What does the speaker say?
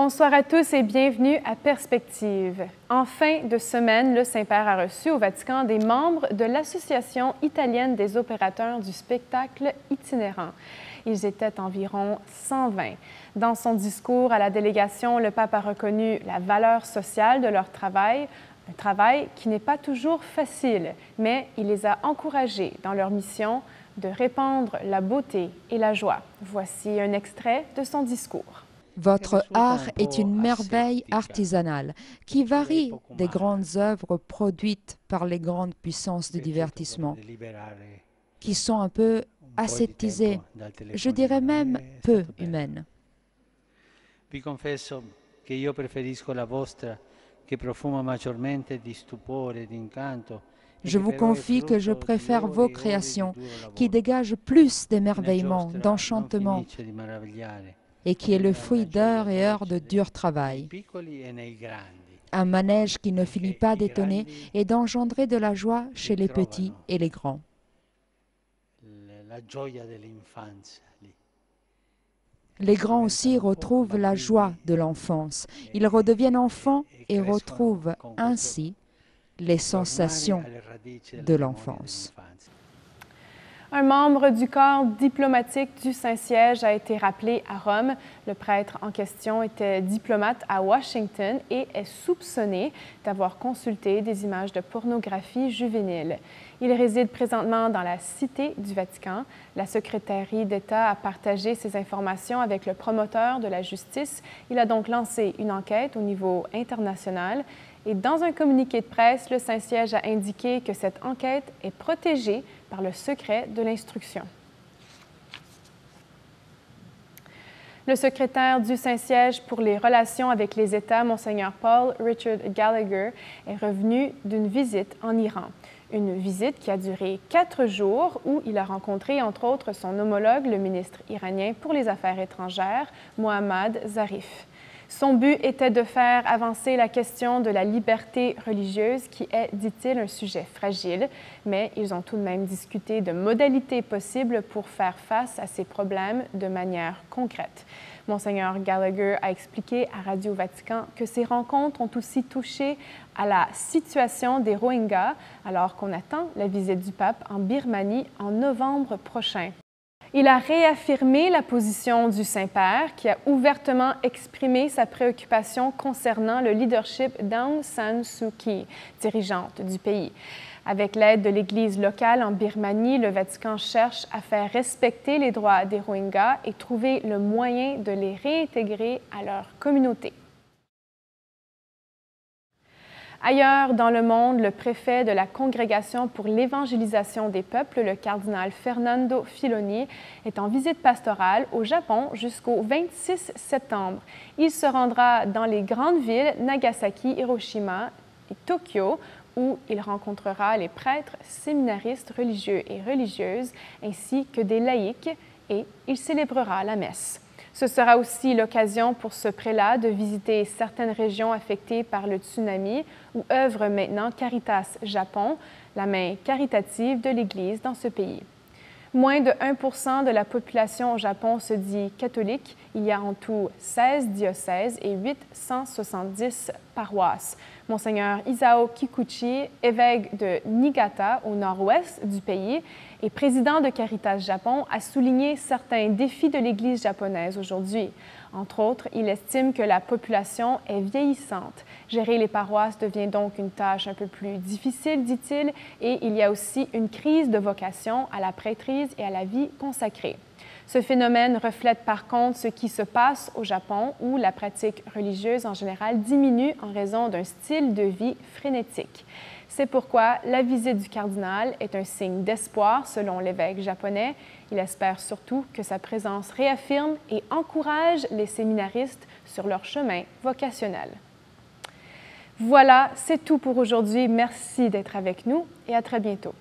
Bonsoir à tous et bienvenue à Perspective. En fin de semaine, le Saint-Père a reçu au Vatican des membres de l'Association italienne des opérateurs du spectacle itinérant. Ils étaient environ 120. Dans son discours à la délégation, le pape a reconnu la valeur sociale de leur travail, un travail qui n'est pas toujours facile, mais il les a encouragés dans leur mission de répandre la beauté et la joie. Voici un extrait de son discours. Votre art est une merveille artisanale qui varie des grandes œuvres produites par les grandes puissances de divertissement, qui sont un peu ascétisées, je dirais même peu humaines. Vi confesso che io preferisco la vostra, che profuma maggiormente di stupore, di incanto. Je vous confie que je préfère vos créations qui dégagent plus d'émerveillement, d'enchantement, et qui est le fruit d'heures et heures de dur travail. Un manège qui ne finit pas d'étonner et d'engendrer de la joie chez les petits et les grands. Les grands aussi retrouvent la joie de l'enfance. Ils redeviennent enfants et retrouvent ainsi les sensations de l'enfance. Un membre du corps diplomatique du Saint-Siège a été rappelé à Rome. Le prêtre en question était diplomate à Washington et est soupçonné d'avoir consulté des images de pornographie juvénile. Il réside présentement dans la Cité du Vatican. La secrétaire d'État a partagé ces informations avec le promoteur de la justice. Il a donc lancé une enquête au niveau international. Et dans un communiqué de presse, le Saint-Siège a indiqué que cette enquête est protégée par le secret de l'instruction. Le secrétaire du Saint-Siège pour les relations avec les États, Monseigneur Paul Richard Gallagher, est revenu d'une visite en Iran. Une visite qui a duré 4 jours où il a rencontré, entre autres, son homologue, le ministre iranien pour les Affaires étrangères, Mohammad Zarif. Son but était de faire avancer la question de la liberté religieuse qui est, dit-il, un sujet fragile, mais ils ont tout de même discuté de modalités possibles pour faire face à ces problèmes de manière concrète. Monseigneur Gallagher a expliqué à Radio Vatican que ces rencontres ont aussi touché à la situation des Rohingyas, alors qu'on attend la visite du pape en Birmanie en novembre prochain. Il a réaffirmé la position du Saint-Père, qui a ouvertement exprimé sa préoccupation concernant le leadership d'Aung San Suu Kyi, dirigeante du pays. Avec l'aide de l'Église locale en Birmanie, le Vatican cherche à faire respecter les droits des Rohingyas et trouver le moyen de les réintégrer à leur communauté. Ailleurs dans le monde, le préfet de la Congrégation pour l'évangélisation des peuples, le cardinal Fernando Filoni, est en visite pastorale au Japon jusqu'au 26 septembre. Il se rendra dans les grandes villes Nagasaki, Hiroshima et Tokyo, où il rencontrera les prêtres, séminaristes religieux et religieuses, ainsi que des laïcs, et il célébrera la messe. Ce sera aussi l'occasion pour ce prélat de visiter certaines régions affectées par le tsunami où œuvre maintenant Caritas Japon, la main caritative de l'Église dans ce pays. Moins de 1% de la population au Japon se dit catholique. Il y a en tout 16 diocèses et 870 paroisses. Monseigneur Isao Kikuchi, évêque de Niigata, au nord-ouest du pays, et président de Caritas Japon, a souligné certains défis de l'Église japonaise aujourd'hui. Entre autres, il estime que la population est vieillissante. Gérer les paroisses devient donc une tâche un peu plus difficile, dit-il, et il y a aussi une crise de vocation à la prêtrise et à la vie consacrée. Ce phénomène reflète par contre ce qui se passe au Japon, où la pratique religieuse en général diminue en raison d'un style de vie frénétique. C'est pourquoi la visite du cardinal est un signe d'espoir, selon l'évêque japonais. Il espère surtout que sa présence réaffirme et encourage les séminaristes sur leur chemin vocationnel. Voilà, c'est tout pour aujourd'hui. Merci d'être avec nous et à très bientôt.